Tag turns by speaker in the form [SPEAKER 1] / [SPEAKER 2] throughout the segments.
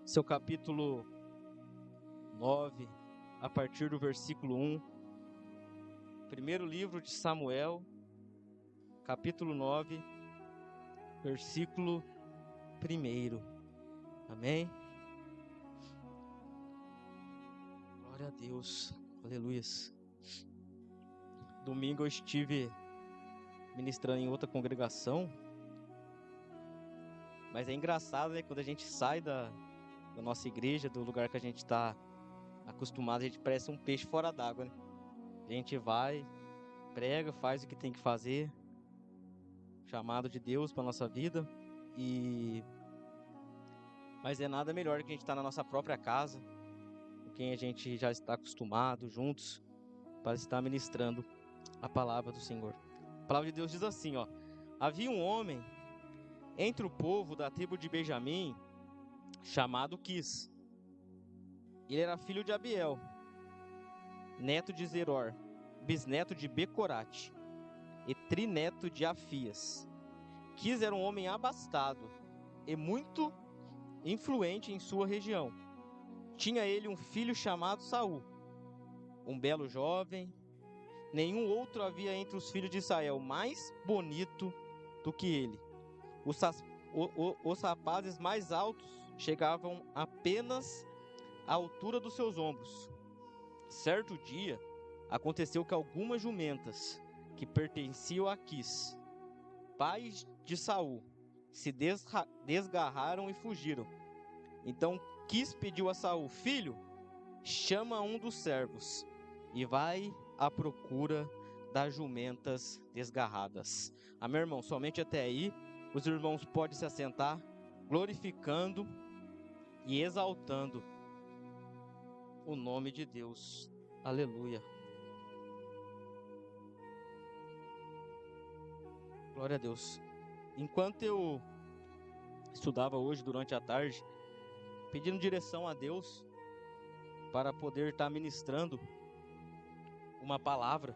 [SPEAKER 1] seu capítulo 9, a partir do versículo 1. Primeiro livro de Samuel, capítulo 9, versículo 1. Amém? Glória a Deus, aleluias. Domingo eu estive ministrando em outra congregação, mas é engraçado, né? Quando a gente sai da nossa igreja, do lugar que a gente está acostumado, a gente parece um peixe fora d'água, né? A gente vai, prega, faz o que tem que fazer, chamado de Deus para nossa vida, mas é nada melhor que a gente estar na nossa própria casa, com quem a gente já está acostumado, juntos, para estar ministrando a palavra do Senhor. A palavra de Deus diz assim, ó: havia um homem entre o povo da tribo de Benjamim, chamado Quis. Ele era filho de Abiel, neto de Zeror, bisneto de Becorate e trineto de Afias. Quis era um homem abastado e muito influente em sua região. Tinha ele um filho chamado Saul, um belo jovem. Nenhum outro havia entre os filhos de Israel mais bonito do que ele. Os rapazes mais altos chegavam apenas à altura dos seus ombros. Certo dia, aconteceu que algumas jumentas que pertenciam a Quis, pai de Saul, se desgarraram e fugiram. Então Quis pediu a Saul: filho, chama um dos servos e vai à procura das jumentas desgarradas. Amém, irmão? Somente até aí. Os irmãos podem se assentar, glorificando e exaltando o nome de Deus. Aleluia. Glória a Deus. Enquanto eu estudava hoje durante a tarde, pedindo direção a Deus para poder estar ministrando uma palavra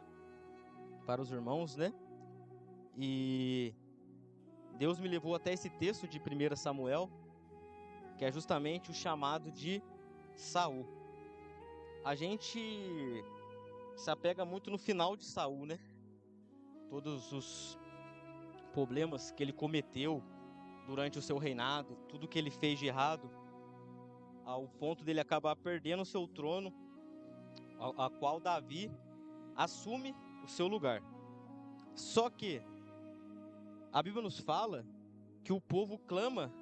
[SPEAKER 1] para os irmãos, né? E Deus me levou até esse texto de 1 Samuel, que é justamente o chamado de Saul. A gente se apega muito no final de Saul, né? Todos os problemas que ele cometeu durante o seu reinado, tudo que ele fez de errado, ao ponto dele acabar perdendo o seu trono, a qual Davi assume o seu lugar. Só que a Bíblia nos fala que o povo clama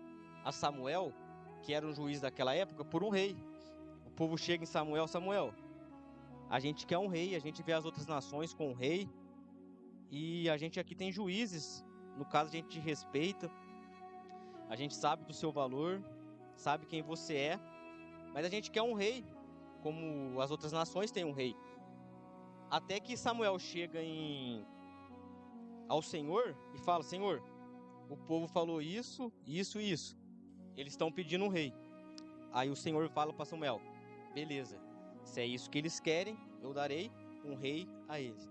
[SPEAKER 1] a Samuel, que era o juiz daquela época, por um rei. O povo chega em Samuel: Samuel, a gente quer um rei, a gente vê as outras nações com um rei, e a gente aqui tem juízes, no caso a gente te respeita, a gente sabe do seu valor, sabe quem você é, mas a gente quer um rei, como as outras nações têm um rei. Até que Samuel chega ao Senhor e fala: Senhor, o povo falou isso, isso e isso, eles estão pedindo um rei. Aí o Senhor fala para Samuel: beleza, se é isso que eles querem, eu darei um rei a eles.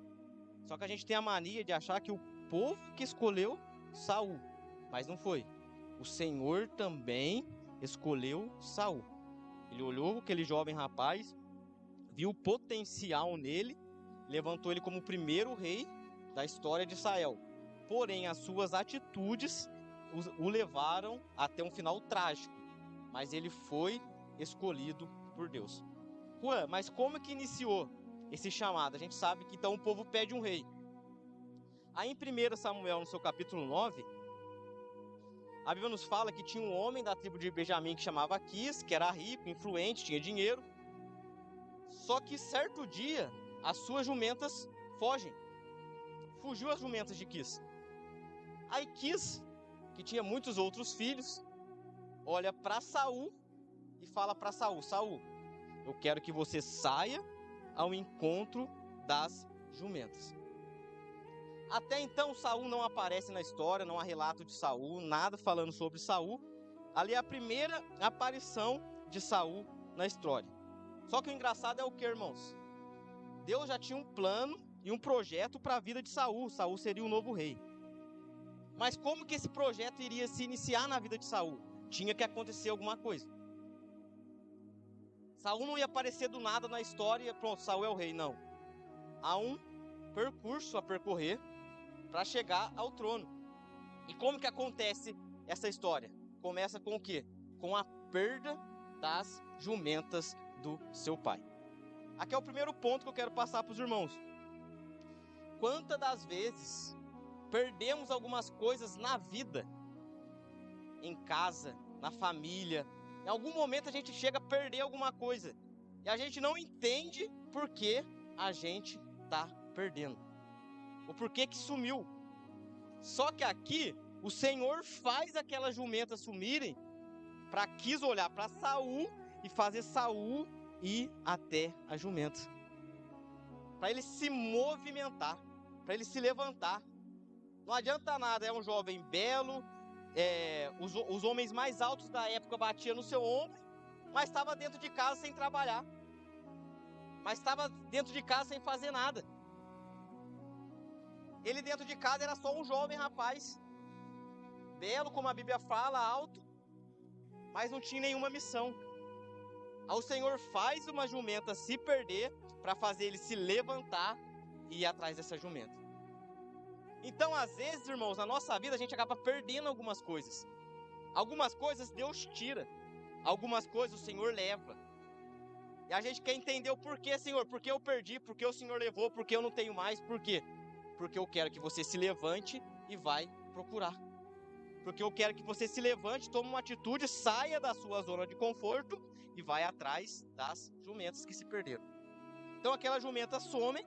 [SPEAKER 1] Só que a gente tem a mania de achar que o povo que escolheu Saul, mas não foi. O Senhor também escolheu Saul. Ele olhou aquele jovem rapaz, viu o potencial nele, levantou ele como o primeiro rei da história de Israel. Porém, as suas atitudes o levaram até um final trágico. Mas ele foi escolhido por Deus. Juan, mas como que iniciou esse chamado? A gente sabe que então o povo pede um rei. Aí em 1 Samuel, no seu capítulo 9, a Bíblia nos fala que tinha um homem da tribo de Benjamim que chamava Quis, que era rico, influente, tinha dinheiro. Só que certo dia, as suas jumentas fogem. Fugiu as jumentas de Quis. Aí Quis, que tinha muitos outros filhos, olha para Saul e fala para Saul: Saul, eu quero que você saia ao encontro das jumentas. Até então Saul não aparece na história, não há relato de Saul, nada falando sobre Saul. Ali é a primeira aparição de Saul na história. Só que o engraçado é o que, irmãos? Deus já tinha um plano e um projeto para a vida de Saul. Saul seria o novo rei. Mas como que esse projeto iria se iniciar na vida de Saul? Tinha que acontecer alguma coisa. Saul não ia aparecer do nada na história, pronto, Saul é o rei, não. Há um percurso a percorrer para chegar ao trono. E como que acontece essa história? Começa com o quê? Com a perda das jumentas do seu pai. Aqui é o primeiro ponto que eu quero passar para os irmãos. Quantas das vezes perdemos algumas coisas na vida, em casa, na família, em algum momento a gente chega a perder alguma coisa, e a gente não entende por que a gente está perdendo, o porquê que sumiu. Só que aqui, o Senhor faz aquelas jumentas sumirem, quis olhar para Saul e fazer Saul ir até a jumenta, para ele se movimentar, para ele se levantar. Não adianta nada, é um jovem belo, os homens mais altos da época batiam no seu ombro, mas estava dentro de casa sem trabalhar, mas estava dentro de casa sem fazer nada. Ele dentro de casa era só um jovem rapaz, belo, como a Bíblia fala, alto, mas não tinha nenhuma missão. Aí o Senhor faz uma jumenta se perder para fazer ele se levantar e ir atrás dessa jumenta. Então, às vezes, irmãos, na nossa vida a gente acaba perdendo algumas coisas. Algumas coisas Deus tira, algumas coisas o Senhor leva. E a gente quer entender o porquê, Senhor, porque eu perdi, porque o Senhor levou, porque eu não tenho mais, por quê? Porque eu quero que você se levante e vai procurar. Porque eu quero que você se levante, tome uma atitude, saia da sua zona de conforto e vai atrás das jumentas que se perderam. Então aquela jumenta some,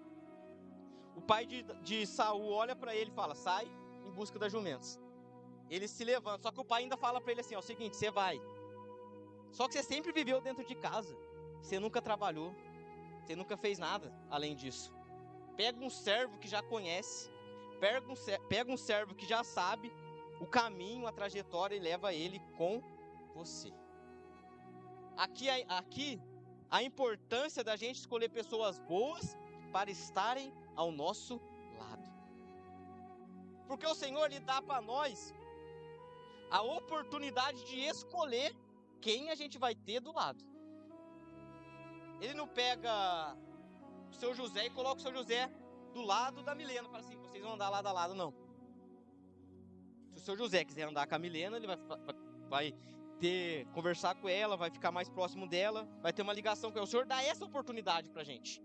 [SPEAKER 1] o pai de Saul olha para ele e fala, sai em busca das jumentas. Ele se levanta, só que o pai ainda fala para ele assim, ó, o seguinte, você vai. Só que você sempre viveu dentro de casa, você nunca trabalhou, você nunca fez nada além disso. Pega um servo que já conhece, pega um servo que já sabe o caminho, a trajetória e leva ele com você. Aqui a importância da gente escolher pessoas boas para estarem ao nosso lado. Porque o Senhor lhe dá para nós a oportunidade de escolher quem a gente vai ter do lado. Ele não pega o seu José e coloca o seu José do lado da Milena, para assim, vocês vão andar lado a lado, não. Se o seu José quiser andar com a Milena, ele vai conversar com ela, vai ficar mais próximo dela, vai ter uma ligação com ela. O Senhor dá essa oportunidade pra gente.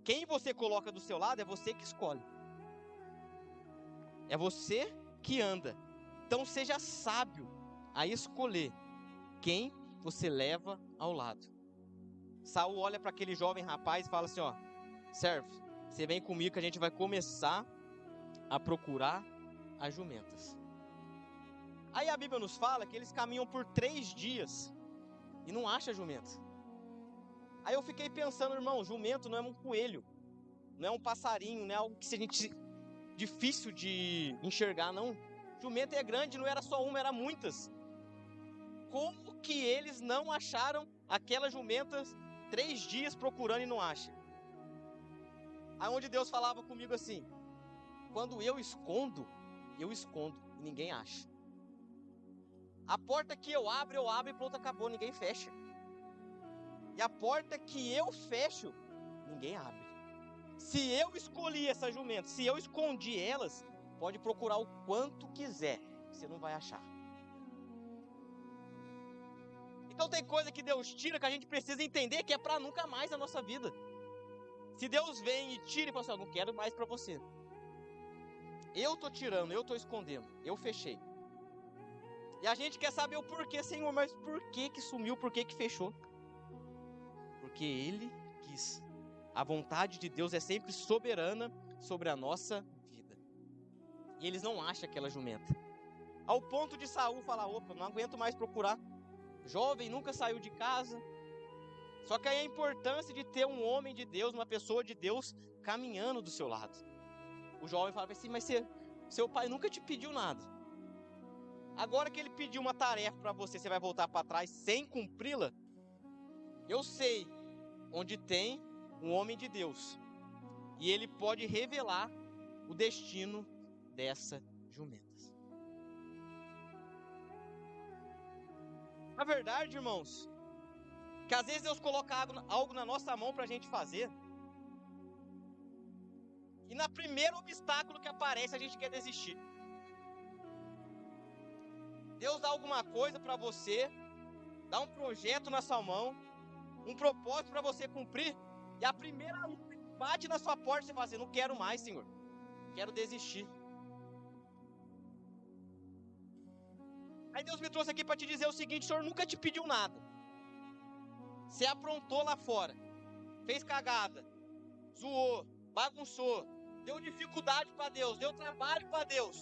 [SPEAKER 1] Quem você coloca do seu lado é você que escolhe. É você que anda. Então seja sábio a escolher quem você leva ao lado. Saul olha para aquele jovem rapaz e fala assim, ó, servo, você vem comigo que a gente vai começar a procurar as jumentas. Aí a Bíblia nos fala que eles caminham por 3 dias e não acham jumenta. Aí eu fiquei pensando, irmão, jumento não é um coelho, não é um passarinho, não é algo que a gente difícil de enxergar, não. Jumenta é grande, não era só uma, era muitas. Como que eles não acharam aquelas jumentas 3 dias procurando e não acham? Aí onde Deus falava comigo assim, quando eu escondo e ninguém acha. A porta que eu abro e pronto, acabou, ninguém fecha. E a porta que eu fecho, ninguém abre. Se eu escolhi essas jumentas, se eu escondi elas, pode procurar o quanto quiser, você não vai achar. Então tem coisa que Deus tira que a gente precisa entender que é para nunca mais na nossa vida. Se Deus vem e tira e fala assim, eu não quero mais para você. Eu tô tirando, eu tô escondendo, eu fechei. E a gente quer saber o porquê, Senhor, mas por que sumiu, por que fechou? Porque Ele quis. A vontade de Deus é sempre soberana sobre a nossa vida. E eles não acham aquela jumenta. Ao ponto de Saul falar, opa, não aguento mais procurar. Jovem, nunca saiu de casa. Só que aí a importância de ter um homem de Deus, uma pessoa de Deus, caminhando do seu lado. O jovem fala assim, mas seu pai nunca te pediu nada. Agora que ele pediu uma tarefa para você, você vai voltar para trás sem cumpri-la? Eu sei onde tem um homem de Deus. E ele pode revelar o destino dessa jumenta. Na verdade, irmãos, Que às vezes Deus coloca algo na nossa mão para a gente fazer. E na primeiro obstáculo que aparece, a gente quer desistir. Deus dá alguma coisa para você, dá um projeto na sua mão, um propósito para você cumprir, e a primeira luta que bate na sua porta, você fala assim, não quero mais, Senhor, quero desistir. Aí Deus me trouxe aqui para te dizer o seguinte: o Senhor nunca te pediu nada. Você aprontou lá fora, fez cagada, zoou, bagunçou, deu dificuldade para Deus, deu trabalho para Deus.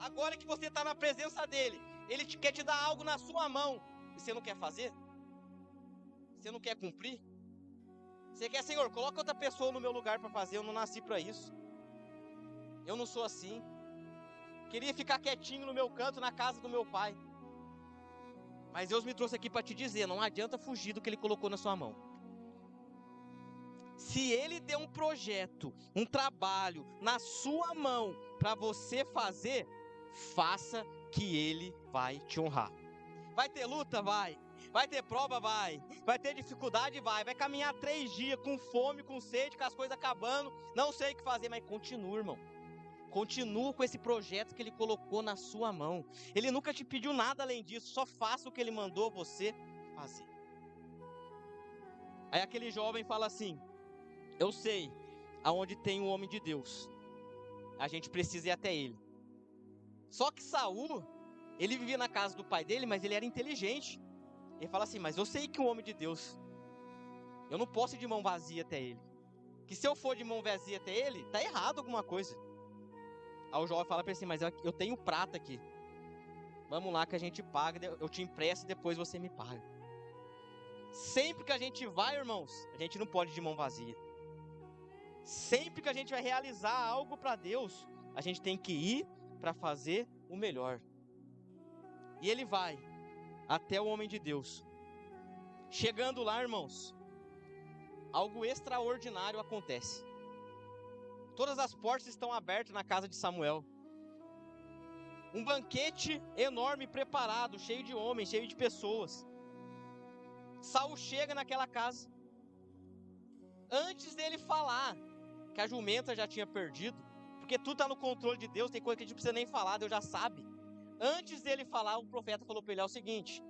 [SPEAKER 1] Agora que você está na presença dEle, Ele quer te dar algo na sua mão, e você não quer fazer? Você não quer cumprir? Você quer, Senhor, coloca outra pessoa no meu lugar para fazer, eu não nasci para isso. Eu não sou assim. Queria ficar quietinho no meu canto, na casa do meu pai. Mas Deus me trouxe aqui para te dizer, não adianta fugir do que Ele colocou na sua mão. Se Ele deu um projeto, um trabalho na sua mão para você fazer, faça, que Ele vai te honrar. Vai ter luta? Vai. Vai ter prova? Vai. Vai ter dificuldade? Vai. Vai caminhar 3 dias com fome, com sede, com as coisas acabando, não sei o que fazer, mas continua, irmão. Continua com esse projeto que Ele colocou na sua mão. Ele nunca te pediu nada além disso, só faça o que Ele mandou você fazer. Aí aquele jovem fala assim, eu sei aonde tem um homem de Deus, a gente precisa ir até ele. Só que Saul, ele vivia na casa do pai dele, mas ele era inteligente. Ele fala assim, mas eu sei que um homem de Deus, eu não posso ir de mão vazia até ele. Que se eu for de mão vazia até ele, tá errado alguma coisa. Aí o jovem fala para ele assim, mas eu tenho prata aqui. Vamos lá que a gente paga, eu te empresto e depois você me paga. Sempre que a gente vai, irmãos, a gente não pode ir de mão vazia. Sempre que a gente vai realizar algo para Deus, a gente tem que ir para fazer o melhor. E ele vai até o homem de Deus. Chegando lá, irmãos, algo extraordinário acontece. Todas as portas estão abertas na casa de Samuel. Um banquete enorme preparado, cheio de homens, cheio de pessoas. Saul chega naquela casa. Antes dele falar que a jumenta já tinha perdido, porque tudo está no controle de Deus, tem coisa que a gente não precisa nem falar, Deus já sabe. Antes dele falar, o profeta falou para ele, é o seguinte,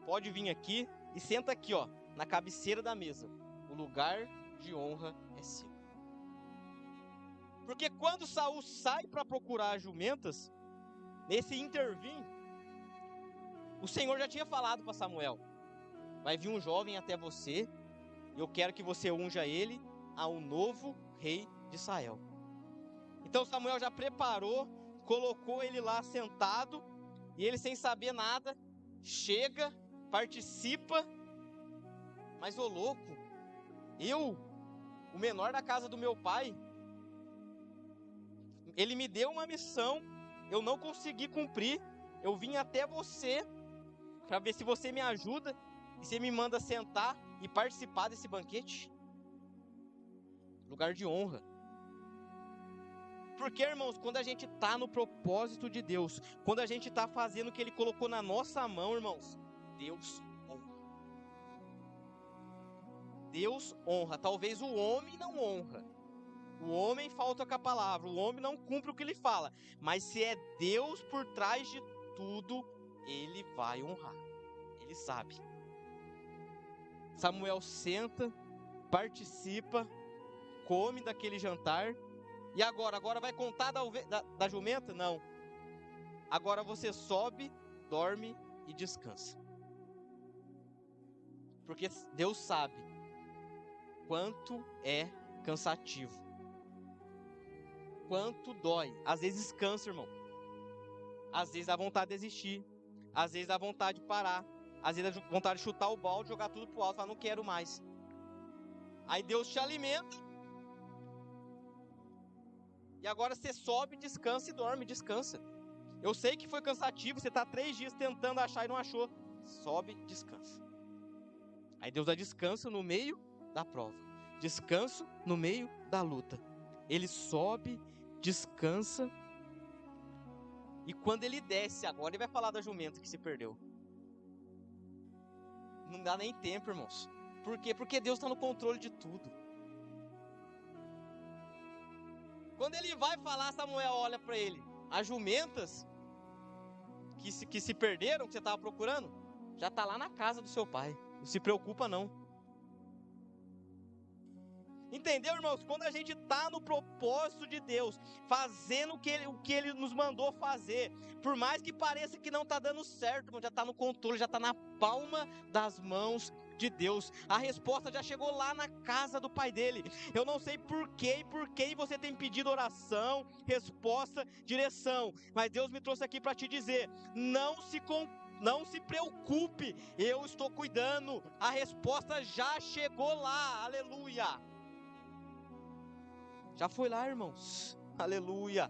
[SPEAKER 1] pode vir aqui e senta aqui, ó, na cabeceira da mesa. O lugar de honra é seu. Porque quando Saul sai para procurar as jumentas, nesse intervir, o Senhor já tinha falado para Samuel, vai vir um jovem até você, e eu quero que você unja ele ao novo rei de Israel. Então Samuel já preparou, colocou ele lá sentado, e ele sem saber nada, chega, participa, mas ô louco, eu, o menor da casa do meu pai, ele me deu uma missão, eu não consegui cumprir, eu vim até você, para ver se você me ajuda, e você me manda sentar e participar desse banquete. Lugar de honra. Porque, irmãos, quando a gente está no propósito de Deus, quando a gente está fazendo o que Ele colocou na nossa mão, irmãos, Deus honra. Deus honra. Talvez o homem não honra. O homem falta com a palavra, o homem não cumpre o que ele fala. Mas se é Deus por trás de tudo, Ele vai honrar. Ele sabe. Samuel senta, participa, come daquele jantar. E agora vai contar da jumenta? Não. Agora você sobe, dorme e descansa. Porque Deus sabe quanto é cansativo. Quanto dói. Às vezes cansa, irmão. Às vezes dá vontade de desistir. Às vezes dá vontade de parar. Às vezes dá vontade de chutar o balde, jogar tudo pro alto, falar, não quero mais. Aí Deus te alimenta. E agora você sobe, descansa e dorme, descansa. Eu sei que foi cansativo, você está 3 dias tentando achar e não achou. Sobe, descansa. Aí Deus dá descanso no meio da prova. Descanso no meio da luta. Ele sobe, descansa. E quando ele desce, agora ele vai falar da jumenta que se perdeu. Não dá nem tempo, irmãos. Por quê? Porque Deus está no controle de tudo. Quando ele vai falar, Samuel olha para ele. As jumentas que se perderam, que você estava procurando, já está lá na casa do seu pai. Não se preocupa não. Entendeu, irmãos? Quando a gente está no propósito de Deus, fazendo o que Ele nos mandou fazer, por mais que pareça que não está dando certo, irmão, já está no controle, já está na palma das mãos de Deus. A resposta já chegou lá na casa do pai dele. Eu não sei por que você tem pedido oração, resposta, direção, mas Deus me trouxe aqui para te dizer, não se preocupe, eu estou cuidando, a resposta já chegou lá, aleluia. Já foi lá, irmãos, aleluia.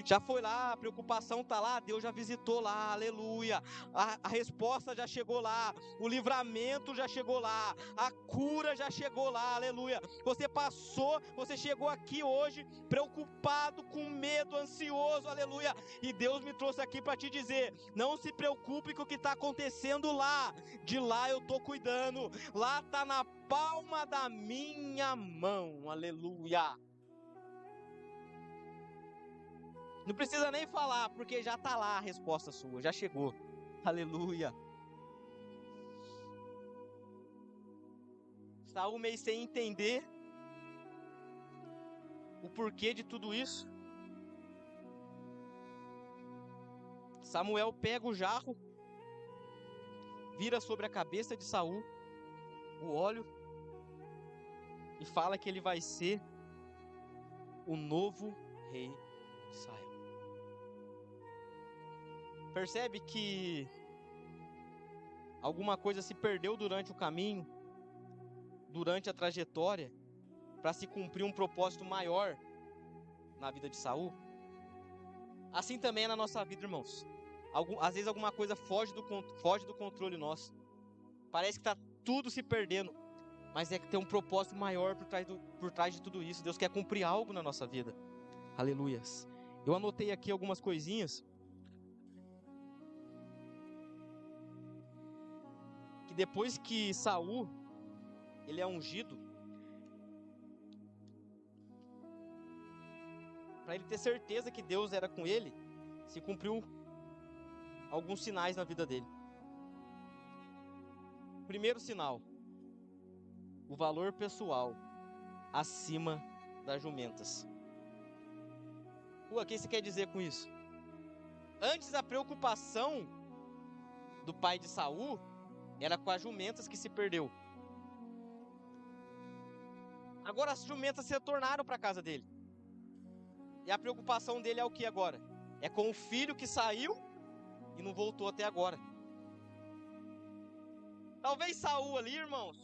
[SPEAKER 1] Já foi lá, a preocupação está lá, Deus já visitou lá, aleluia. A resposta já chegou lá, o livramento já chegou lá, a cura já chegou lá, aleluia. Você chegou aqui hoje preocupado, com medo, ansioso, aleluia. E Deus me trouxe aqui para te dizer, não se preocupe com o que está acontecendo lá. De lá eu estou cuidando, lá está na palma da minha mão, aleluia. Não precisa nem falar, porque já está lá a resposta sua, já chegou. Aleluia. Saul meio sem entender o porquê de tudo isso. Samuel pega o jarro, vira sobre a cabeça de Saul o óleo e fala que ele vai ser o novo rei de Israel. Percebe que alguma coisa se perdeu durante o caminho, durante a trajetória, para se cumprir um propósito maior na vida de Saul? Assim também é na nossa vida, irmãos. Às vezes alguma coisa foge do controle nosso. Parece que está tudo se perdendo, mas é que tem um propósito maior por trás de tudo isso. Deus quer cumprir algo na nossa vida. Aleluias. Eu anotei aqui algumas coisinhas. Que depois que Saul, ele é ungido, para ele ter certeza que Deus era com ele, se cumpriu alguns sinais na vida dele. Primeiro sinal, o valor pessoal acima das jumentas. O que você quer dizer com isso? Antes a preocupação do pai de Saul era com as jumentas que se perdeu. Agora as jumentas se retornaram para a casa dele. E a preocupação dele é o que agora? É com o filho que saiu e não voltou até agora. Talvez Saul ali, irmãos,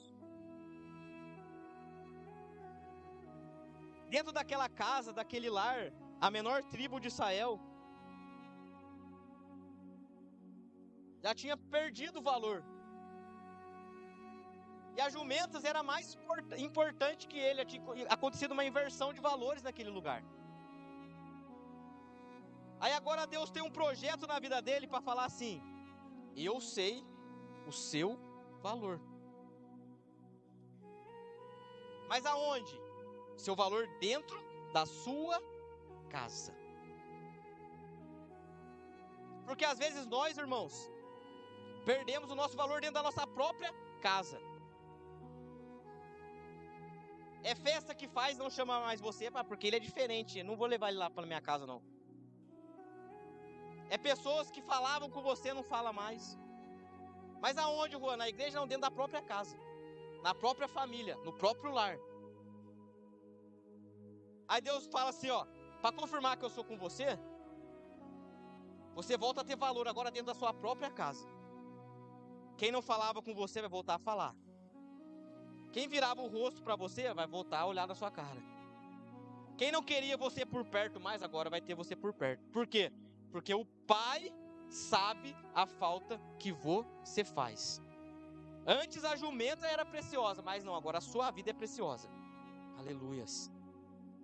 [SPEAKER 1] dentro daquela casa, daquele lar, a menor tribo de Israel, já tinha perdido o valor. E as jumentas era mais importante que ele. Tinha acontecido uma inversão de valores naquele lugar. Aí agora Deus tem um projeto na vida dele para falar assim: eu sei o seu valor. Mas aonde? Seu valor dentro da sua casa. Porque às vezes nós, irmãos, perdemos o nosso valor dentro da nossa própria casa. É festa que faz, não chama mais você, porque ele é diferente, não vou levar ele lá para minha casa não. É pessoas que falavam com você, não fala mais. Mas aonde, Juan? Na igreja não, dentro da própria casa, na própria família, no próprio lar. Aí Deus fala assim, ó, para confirmar que eu sou com você, você volta a ter valor agora dentro da sua própria casa. Quem não falava com você vai voltar a falar. Quem virava o rosto para você vai voltar a olhar na sua cara. Quem não queria você por perto mais, agora vai ter você por perto. Por quê? Porque o Pai sabe a falta que você faz. Antes a jumenta era preciosa, mas não, agora a sua vida é preciosa. Aleluias.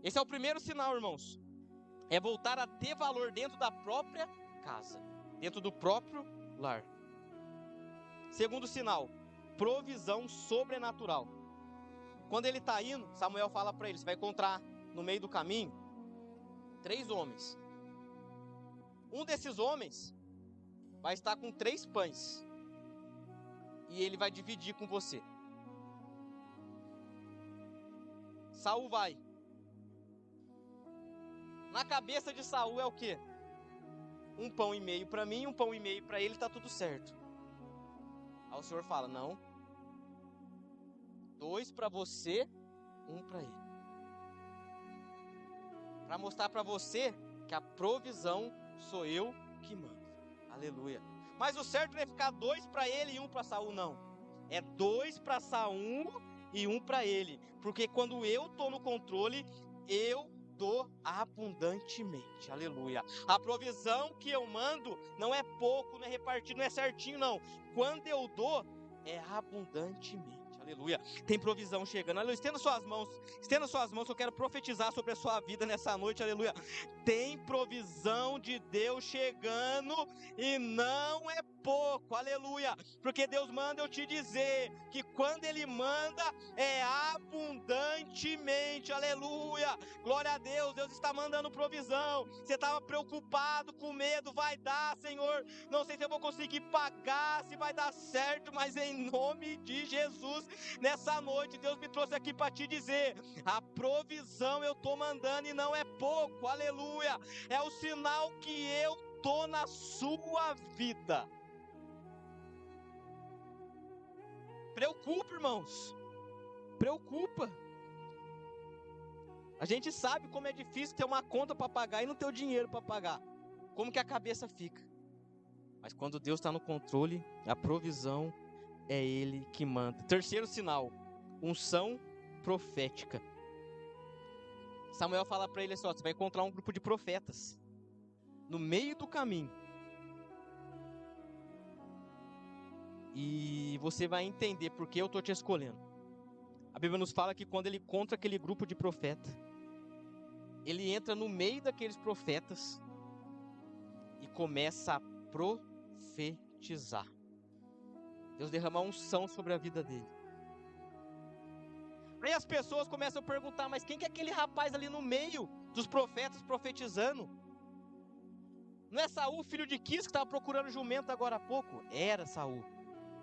[SPEAKER 1] Esse é o primeiro sinal, irmãos. É voltar a ter valor dentro da própria casa, dentro do próprio lar. Segundo sinal, provisão sobrenatural. Quando ele está indo, Samuel fala para ele: você vai encontrar no meio do caminho 3 homens. Um desses homens vai estar com 3 pães e ele vai dividir com você. Saul vai. Na cabeça de Saul é o quê? 1 pão e meio para mim, 1 pão e meio para ele, tá tudo certo. Aí o Senhor fala: não, 2 para você, 1 para ele. Para mostrar para você que a provisão sou eu que mando. Aleluia. Mas o certo não é ficar 2 para ele e 1 para Saul, não. É 2 para Saul e 1 para ele. Porque quando eu estou no controle, eu dou abundantemente. Aleluia. A provisão que eu mando não é pouco, não é repartido, não é certinho, não. Quando eu dou, é abundantemente. Aleluia. Tem provisão chegando. Aleluia. Estenda suas mãos, eu quero profetizar sobre a sua vida nessa noite. Aleluia. Tem provisão de Deus chegando e não é pouco. Aleluia. Porque Deus manda eu te dizer que quando Ele manda é abundantemente. Aleluia. Glória a Deus. Deus está mandando provisão. Você estava preocupado, com medo, vai dar, Senhor. Não sei se eu vou conseguir pagar, se vai dar certo, mas em nome de Jesus, nessa noite, Deus me trouxe aqui para te dizer: a provisão eu estou mandando e não é pouco. Aleluia. É o sinal que eu estou na sua vida. Preocupa, irmãos. Preocupa. A gente sabe como é difícil ter uma conta para pagar e não ter o dinheiro para pagar. Como que a cabeça fica. Mas quando Deus está no controle, a provisão é Ele que manda. Terceiro sinal, unção profética. Samuel fala para ele assim: ó, você vai encontrar um grupo de profetas no meio do caminho. E você vai entender porque eu estou te escolhendo. A Bíblia nos fala que quando ele encontra aquele grupo de profeta, ele entra no meio daqueles profetas e começa a profetizar. Deus derrama unção sobre a vida dele. Aí as pessoas começam a perguntar: mas quem que é aquele rapaz ali no meio dos profetas profetizando? Não é Saul, filho de Quis, que estava procurando jumento agora há pouco? Era Saul,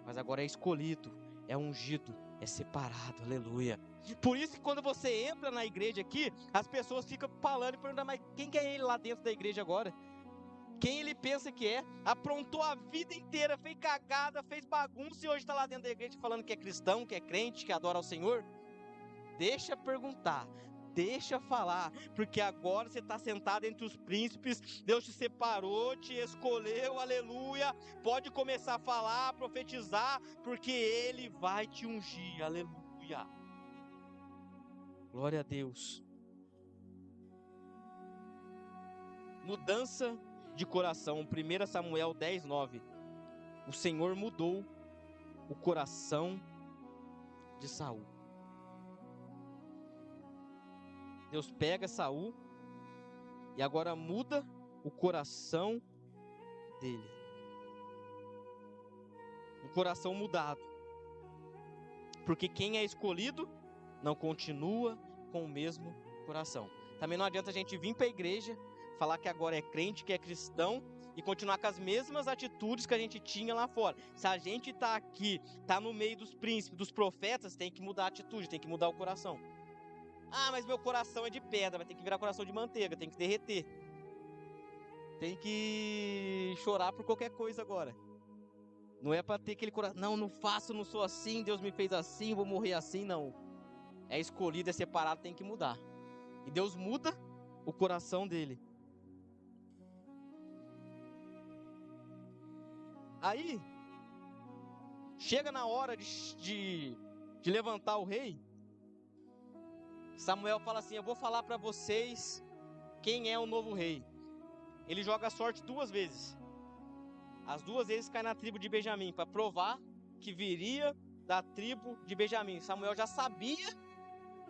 [SPEAKER 1] mas agora é escolhido, é ungido, é separado, aleluia. Por isso que quando você entra na igreja aqui, as pessoas ficam falando e perguntando: mas quem que é ele lá dentro da igreja agora? Quem ele pensa que é? Aprontou a vida inteira, fez cagada, fez bagunça e hoje está lá dentro da igreja falando que é cristão, que é crente, que adora ao Senhor? Deixa perguntar, deixa falar, porque agora você está sentado entre os príncipes, Deus te separou, te escolheu, aleluia. Pode começar a falar, a profetizar, porque Ele vai te ungir, aleluia. Glória a Deus. Mudança de coração, 1 Samuel 10:9. O Senhor mudou o coração de Saul. Deus pega Saul e agora muda o coração dele. Um coração mudado. Porque quem é escolhido não continua com o mesmo coração. Também não adianta a gente vir para a igreja, falar que agora é crente, que é cristão, e continuar com as mesmas atitudes que a gente tinha lá fora. Se a gente está aqui, está no meio dos príncipes, dos profetas, tem que mudar a atitude, tem que mudar o coração. Ah, mas meu coração é de pedra, vai ter que virar coração de manteiga, tem que derreter. Tem que chorar por qualquer coisa agora. Não é para ter aquele coração: não faço, não sou assim, Deus me fez assim, vou morrer assim, não. É escolhido, é separado, tem que mudar. E Deus muda o coração dele. Aí, chega na hora de levantar o rei, Samuel fala assim: eu vou falar para vocês quem é o novo rei. Ele joga a sorte 2 vezes. As 2 vezes cai na tribo de Benjamim, para provar que viria da tribo de Benjamim. Samuel já sabia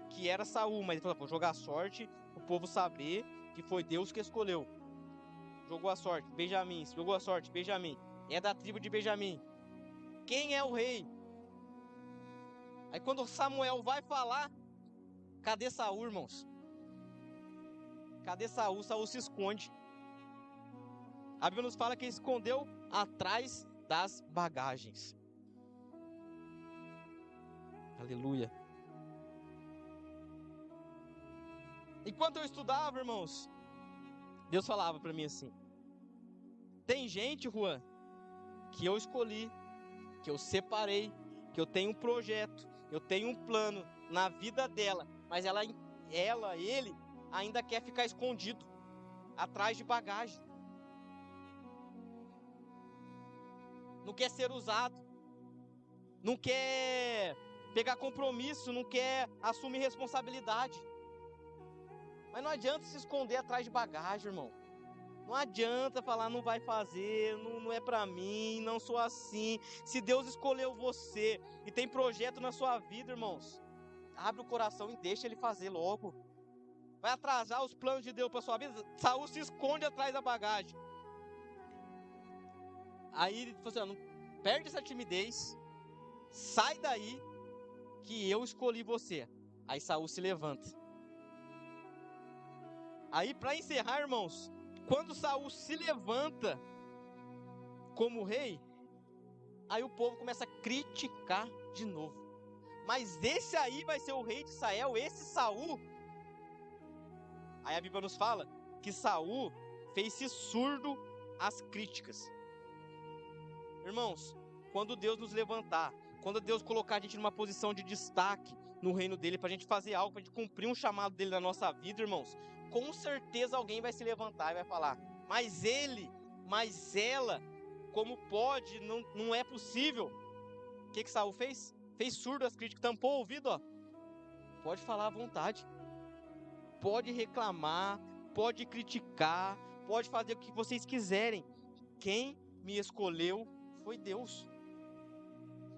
[SPEAKER 1] que era Saul, mas ele falou: vou jogar a sorte, o povo saber que foi Deus que escolheu. Jogou a sorte, Benjamim, jogou a sorte, Benjamim. É da tribo de Benjamim. Quem é o rei? Aí quando Samuel vai falar, cadê Saul, irmãos? Cadê Saul? Saul se esconde. A Bíblia nos fala que ele escondeu atrás das bagagens. Aleluia. Enquanto eu estudava, irmãos, Deus falava para mim assim: tem gente, Juan, que eu escolhi, que eu separei, que eu tenho um projeto, eu tenho um plano na vida dela, mas ele ainda quer ficar escondido atrás de bagagem. Não quer ser usado, não quer pegar compromisso, não quer assumir responsabilidade. Mas não adianta se esconder atrás de bagagem, irmão. Não adianta falar, não vai fazer, não é pra mim, não sou assim. Se Deus escolheu você e tem projeto na sua vida, irmãos, abre o coração e deixa Ele fazer logo. Vai atrasar os planos de Deus pra sua vida? Saul se esconde atrás da bagagem. Aí ele falou assim: não perde essa timidez, sai daí que eu escolhi você. Aí Saul se levanta. Aí para encerrar, irmãos, quando Saul se levanta como rei, aí o povo começa a criticar de novo. Mas esse aí vai ser o rei de Israel, esse Saul. Aí a Bíblia nos fala que Saul fez-se surdo às críticas. Irmãos, quando Deus nos levantar, quando Deus colocar a gente numa posição de destaque no reino dele, pra gente fazer algo, pra gente cumprir um chamado dele na nossa vida, irmãos, com certeza alguém vai se levantar e vai falar: mas ele, mas ela, como pode, não é possível. O que Saul fez? Fez surdo as críticas, tampou o ouvido, ó. Pode falar à vontade, pode reclamar, pode criticar, pode fazer o que vocês quiserem. Quem me escolheu foi Deus.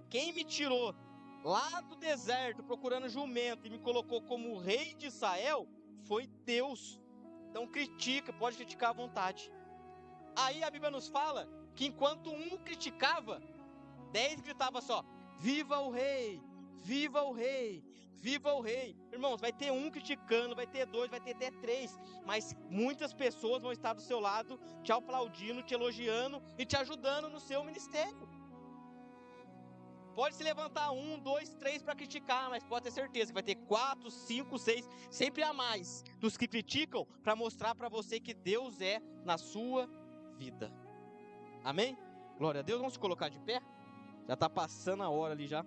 [SPEAKER 1] Quem me tirou lá do deserto procurando jumento e me colocou como rei de Israel foi Deus. Então critica, pode criticar à vontade. Aí a Bíblia nos fala que enquanto um criticava, 10 gritavam só: viva o rei, viva o rei, viva o rei. Irmãos, vai ter um criticando, vai ter 2, vai ter até 3, mas muitas pessoas vão estar do seu lado, te aplaudindo, te elogiando e te ajudando no seu ministério. Pode se levantar 1, 2, 3 para criticar, mas pode ter certeza que vai ter 4, 5, 6, sempre a mais dos que criticam, para mostrar para você que Deus é na sua vida. Amém? Glória a Deus. Vamos se colocar de pé? Já está passando a hora ali já.